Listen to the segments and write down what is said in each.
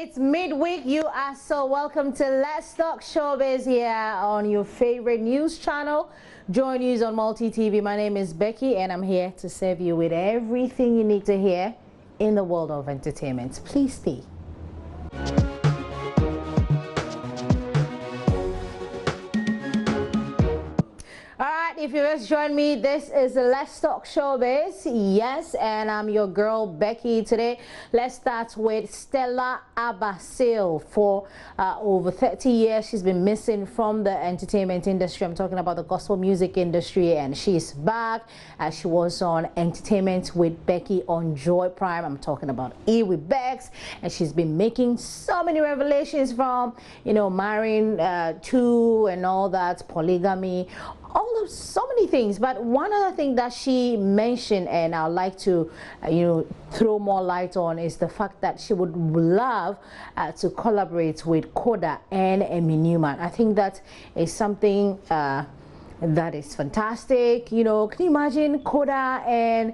It's midweek. You are so welcome to Let's Talk Showbiz here on your favorite news channel, JoyNews on Multi TV. My name is Becky and I'm here to serve you with everything you need to hear in the world of entertainment. Please stay. If you just joined me, this is Let's Talk Showbiz. Yes, and I'm your girl Becky. Today, let's start with Stella Antwi. For over 30 years, she's been missing from the entertainment industry. I'm talking about the gospel music industry, and she's back. She was on Entertainment with Becky on Joy Prime. I'm talking about E with Bex, and she's been making so many revelations from, you know, marrying two and all that, polygamy, all of so many things. But one other thing that she mentioned, and I'd like to throw more light on, is the fact that she would love to collaborate with Koda and Eminem. I think that is something that is fantastic. You know, can you imagine Koda and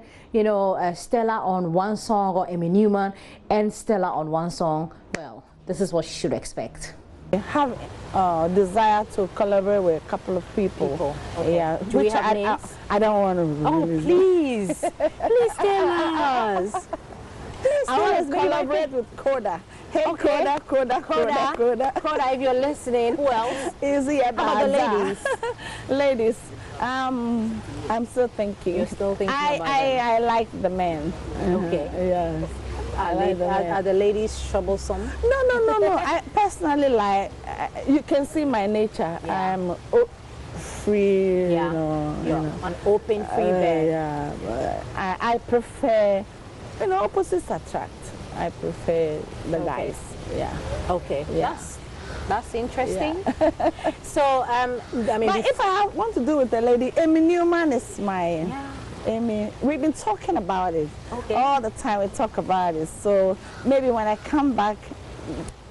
Stella on one song, or Eminem and Stella on one song? Well, this is what you should expect. I have a desire to collaborate with a couple of people. Okay. Yeah, Do we have names? I don't want to. Oh, please, please tell us. I want to collaborate with Koda. Hey, okay. Koda. Koda, if you're listening, who else? Easy about the ladies. Ladies, I'm still thinking. You're still thinking about them. I like the men. Okay. Yes. Are the ladies troublesome? No. I personally like. You can see my nature. Yeah. I'm free. Yeah. An open, free bed. Yeah. But I prefer. Opposites attract. I prefer the guys. Yeah. Okay. Yeah. That's interesting. Yeah. So I mean, but if I want to do with the lady, Eminem is my. Yeah. Amy, we've been talking about it. Okay. All the time we talk about it. So maybe when I come back,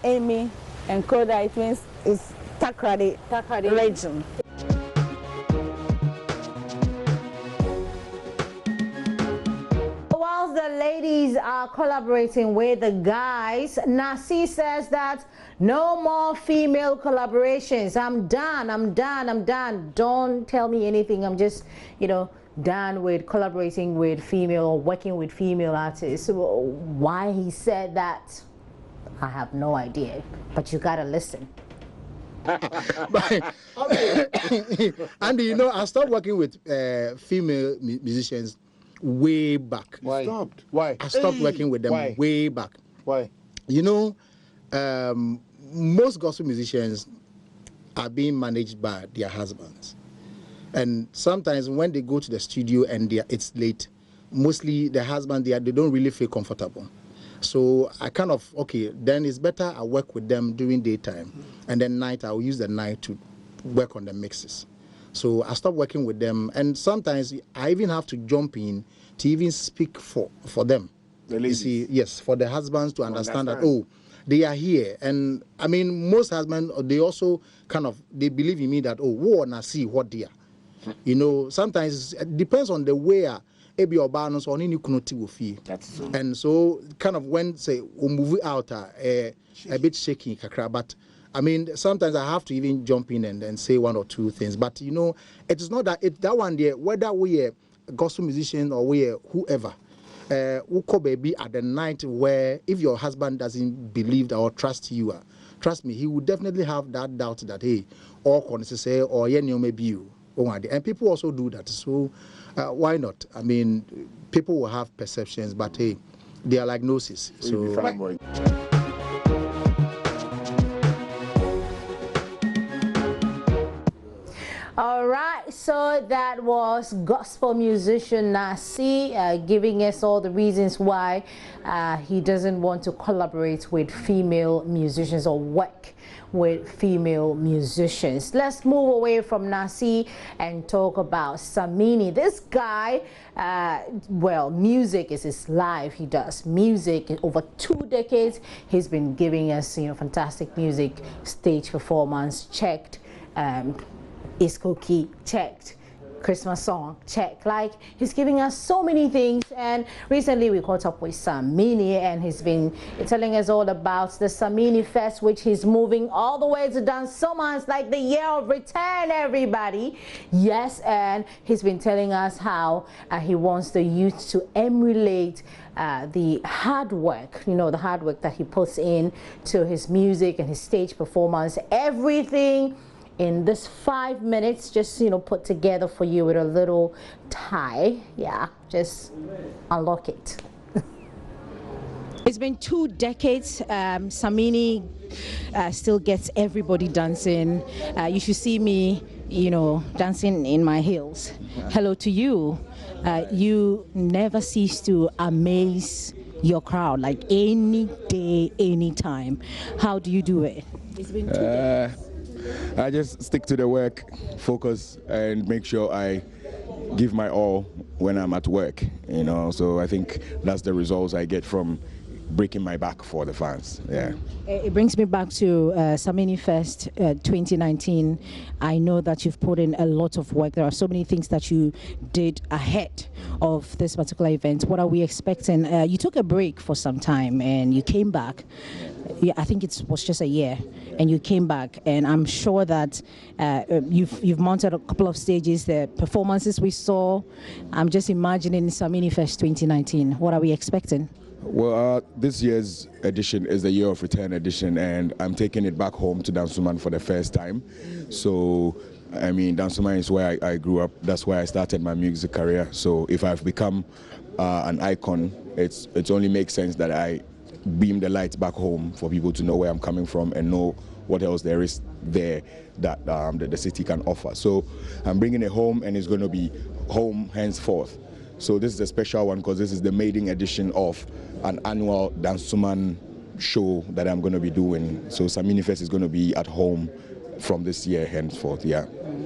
Amy and Koda, it means it's Takrady region. Whilst the ladies are collaborating with the guys, Nasi says that no more female collaborations. I'm done. Don't tell me anything. I'm just, done with collaborating with female or working with female artists. Why he said that, I have no idea, but you gotta listen. Andy, I stopped working with female musicians way back. Why? Stopped. Why? I stopped working with them way back. Why? Most gospel musicians are being managed by their husbands. And sometimes when they go to the studio and it's late, mostly the husband, they don't really feel comfortable. So I then it's better I work with them during daytime. And then night, I'll use the night to work on the mixes. So I stopped working with them. And sometimes I even have to jump in to even speak for them. The ladies. You see, yes, for the husbands to understand that, they are here. And I mean, most husbands, they also they believe in me that, I see what they are. Sometimes it depends on the way ebi obanos on any kunoti will feel. That's true. And so when say we move out a bit shaky kakra, but I mean sometimes I have to even jump in and say one or two things. But it is not that that one there, whether we are gospel musician or we are whoever, we could be at the night where if your husband doesn't believe or trust you, trust me, he will definitely have that doubt that all can say or maybe you. And people also do that, so why not? I mean, people will have perceptions, but hey, they are like gnosis. So. All right, so that was gospel musician Nasi giving us all the reasons why he doesn't want to collaborate with female musicians or work with female musicians. Let's move away from Nasi and talk about Samini. This guy, music is his life. He does music over 2 decades. He's been giving us, fantastic music, stage performance, checked, Iskoki, checked, Christmas song, check. Like, he's giving us so many things, and recently we caught up with Samini, and he's been telling us all about the Samina Fest, which he's moving all the way to Dansoma. It's like the year of return, everybody. Yes, and he's been telling us how he wants the youth to emulate the hard work, the hard work that he puts in to his music and his stage performance, everything in this 5 minutes, just put together for you with a little tie. Yeah, just unlock it. It's been 2 decades. Samini still gets everybody dancing. You should see me, dancing in my heels. Hello to you. You never cease to amaze your crowd, like any day, any time. How do you do it? It's been 2 decades. I just stick to the work, focus, and make sure I give my all when I'm at work, so I think that's the results I get from breaking my back for the fans. Yeah. It brings me back to Samina Fest 2019. I know that you've put in a lot of work. There are so many things that you did ahead of this particular event. What are we expecting? You took a break for some time and you came back. Yeah, I think it was just a year, and you came back, and I'm sure that you've mounted a couple of stages. The performances we saw, I'm just imagining Samina Fest 2019. What are we expecting? Well, this year's edition is the Year of Return edition, and I'm taking it back home to Dansoma for the first time. So, I mean, Dansoma is where I grew up. That's where I started my music career. So, if I've become an icon, it only makes sense that I beam the lights back home for people to know where I'm coming from and know what else there is there that the city can offer. So I'm bringing it home, and it's going to be home henceforth. So this is a special one because this is the maiden edition of an annual Dansoman show that I'm going to be doing. So Samina Fest is going to be at home from this year henceforth, yeah.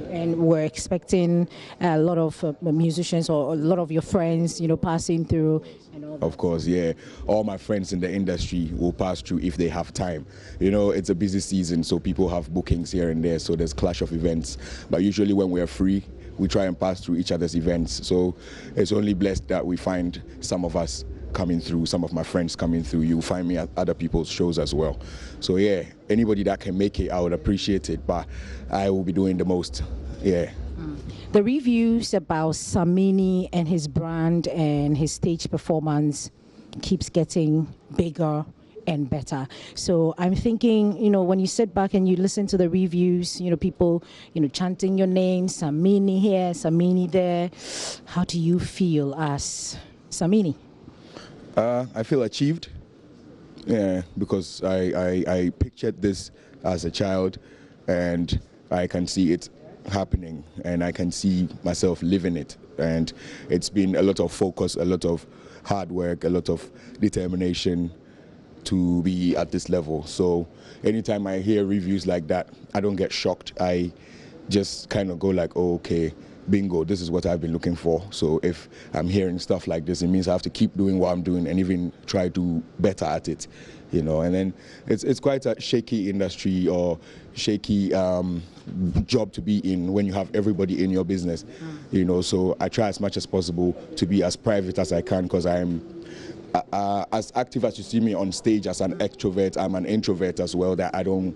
And we're expecting a lot of musicians or a lot of your friends, passing through. And all that. Of course, yeah. All my friends in the industry will pass through if they have time. It's a busy season, so people have bookings here and there, so there's clash of events. But usually when we're free, we try and pass through each other's events. So it's only blessed that we find some of us coming through, some of my friends coming through. You'll find me at other people's shows as well. So yeah, anybody that can make it, I would appreciate it, but I will be doing the most, yeah. The reviews about Samini and his brand and his stage performance keeps getting bigger and better. So I'm thinking, when you sit back and you listen to the reviews, people, chanting your name, Samini here, Samini there. How do you feel as Samini? I feel achieved, yeah, because I pictured this as a child, and I can see it happening, and I can see myself living it. And it's been a lot of focus, a lot of hard work, a lot of determination to be at this level. So anytime I hear reviews like that, I don't get shocked. I just kind of go like, oh, okay, bingo, this is what I've been looking for. So if I'm hearing stuff like this, it means I have to keep doing what I'm doing and even try to better at it, And then it's quite a shaky industry or shaky job to be in when you have everybody in your business, So I try as much as possible to be as private as I can, because I am as active as you see me on stage as an extrovert. I'm an introvert as well, that I don't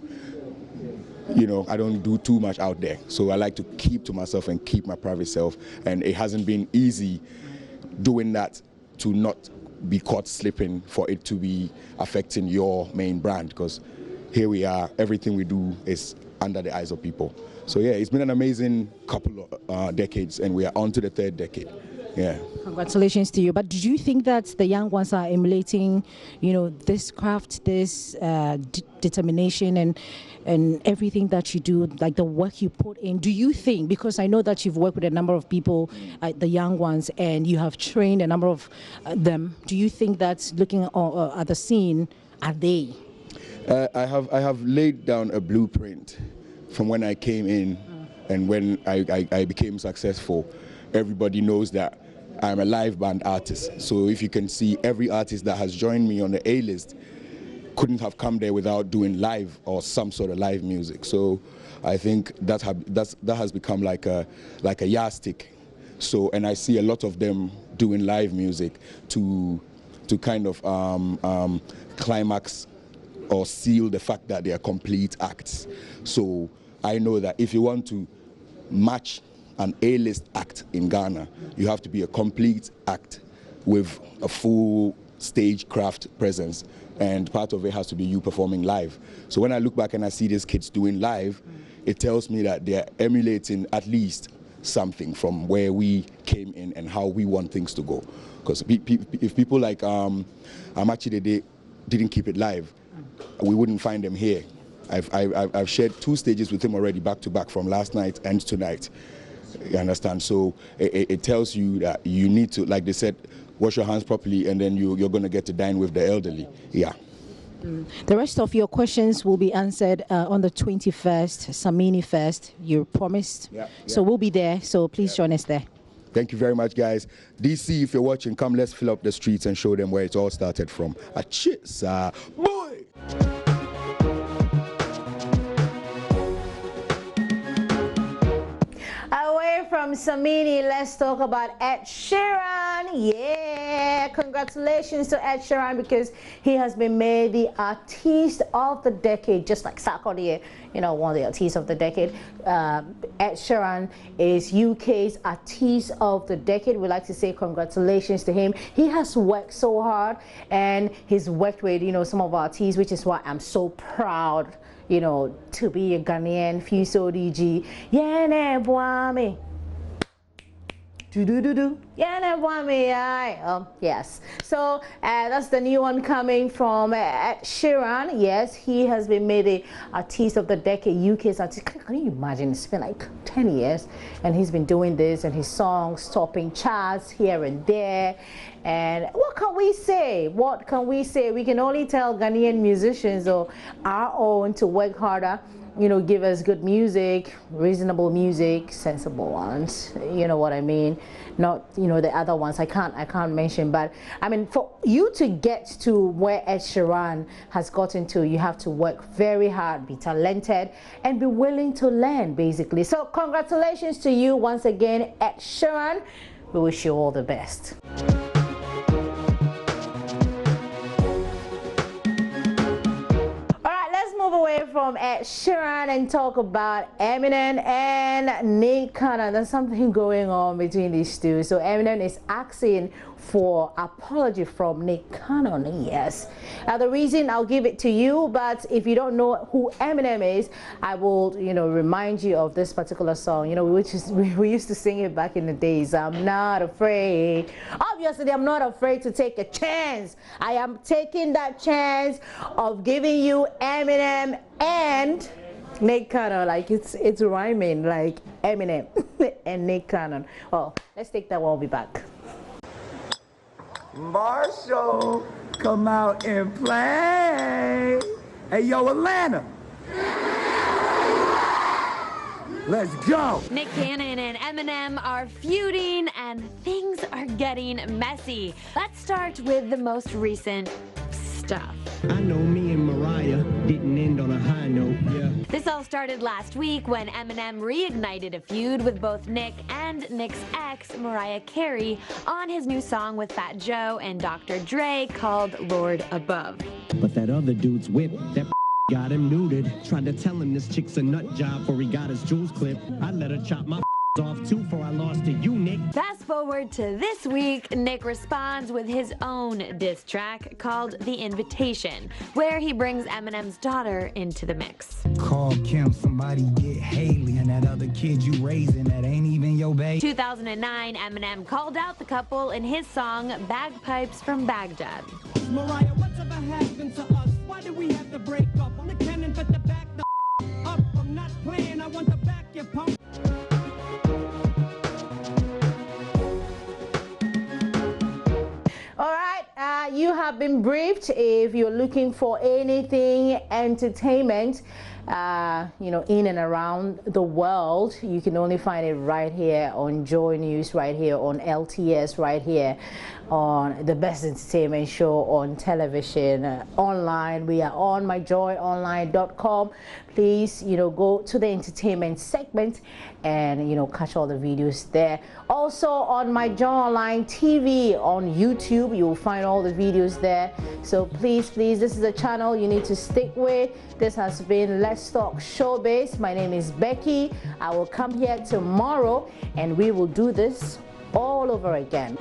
do too much out there. So I like to keep to myself and keep my private self. And it hasn't been easy doing that, to not be caught slipping, for it to be affecting your main brand, because here we are, everything we do is under the eyes of people. So yeah, it's been an amazing couple of decades, and we are on to the 3rd decade. Yeah. Congratulations to you. But do you think that the young ones are emulating, this craft, this determination and everything that you do, like the work you put in? Do you think, because I know that you've worked with a number of people, the young ones, and you have trained a number of them, do you think that looking at the scene, are they? I have laid down a blueprint from when I came in and when I became successful. Everybody knows that I'm a live band artist. So if you can see, every artist that has joined me on the A-list couldn't have come there without doing live or some sort of live music. So I think that has become like a yardstick So, and I see a lot of them doing live music to kind of climax or seal the fact that they are complete acts. So I know that if you want to match an A-list act in Ghana, you have to be a complete act with a full stage craft presence, and part of it has to be you performing live. So when I look back and I see these kids doing live, it tells me that they're emulating at least something from where we came in and how we want things to go. Because if people like Amachi they didn't keep it live, we wouldn't find them here. I've shared 2 stages with him already, back to back, from last night and tonight. You understand? So it tells you that you need to, like they said, wash your hands properly, and then you're going to get to dine with the elderly. Yeah. The rest of your questions will be answered on the 21st, Samina Fest. You promised. Yeah. So we'll be there. So please join us there. Thank you very much, guys. DC, if you're watching, come, let's fill up the streets and show them where it all started from. Achisa, boy! Away from Samini, let's talk about Ed Sheeran. Yeah, congratulations to Ed Sheeran, because he has been made the artist of the decade, just like Sarkodie, you know, one of the artists of the decade. Ed Sheeran is UK's artist of the decade. We like to say congratulations to him. He has worked so hard, and he's worked with, you know, some of our artists, which is why I'm so proud, you know, to be a Ghanaian. Fuso DG, yeah, boy, do yeah, yes. So that's the new one coming from Ed Sheeran. Yes, he has been made the artist of the decade, UK's artist. Can you imagine? It's been like 10 years, and he's been doing this, and his songs topping charts here and there. And what can we say? What can we say? We can only tell Ghanaian musicians or our own to work harder. You know, give us good music, reasonable music, sensible ones. You know what I mean? Not, you know, the other ones I can't mention. But I mean, for you to get to where Ed Sheeran has gotten to, you have to work very hard, be talented, and be willing to learn, basically. So congratulations to you once again, Ed Sheeran. We wish you all the best. Away from Ed Sheeran and talk about Eminem and Nick Cannon. There's something going on between these two. So Eminem is asking for apology from Nick Cannon. Yes. Now the reason, I'll give it to you, but if you don't know who Eminem is, I will, you know, remind you of this particular song. You know, we used to sing it back in the days. I'm not afraid. Obviously, I'm not afraid to take a chance. I am taking that chance of giving you Eminem and Nick Cannon. Like it's rhyming, like Eminem and Nick Cannon. Well, let's take that one. We'll be back. Marshall, come out and play. Hey, yo, Atlanta. Let's go. Nick Cannon and Eminem are feuding, and things are getting messy. Let's start with the most recent stuff. I know me and Mariah didn't end on a high note, yeah. This all started last week when Eminem reignited a feud with both Nick and Nick's ex, Mariah Carey, on his new song with Fat Joe and Dr. Dre called Lord Above. But that other dude's whip, that got him neutered. Tried to tell him this chick's a nut job before he got his jewels clipped. I let her chop my off too before I lost to you, Nick. Fast forward to this week, Nick responds with his own diss track called The Invitation, where he brings Eminem's daughter into the mix. Call Kim, somebody get Haley, and that other kid you raising that ain't even your baby. 2009, Eminem called out the couple in his song Bagpipes from Baghdad. Mariah, what's ever happened to us? Why did we have to break up? I'm the cannon, but the back the up. I'm not playing, I want to back your pump. All right, you have been briefed. If you're looking for anything entertainment, you know, in and around the world, you can only find it right here on Joy News, right here on LTS, right here on the best entertainment show on television, online. We are on myjoyonline.com. Please, you know, go to the entertainment segment and, you know, catch all the videos there. Also on My Joy Online TV on YouTube, you will find all the videos there. So please, this is a channel you need to stick with. This has been Let's Talk Showbiz. My name is Becky. I will come here tomorrow and we will do this all over again.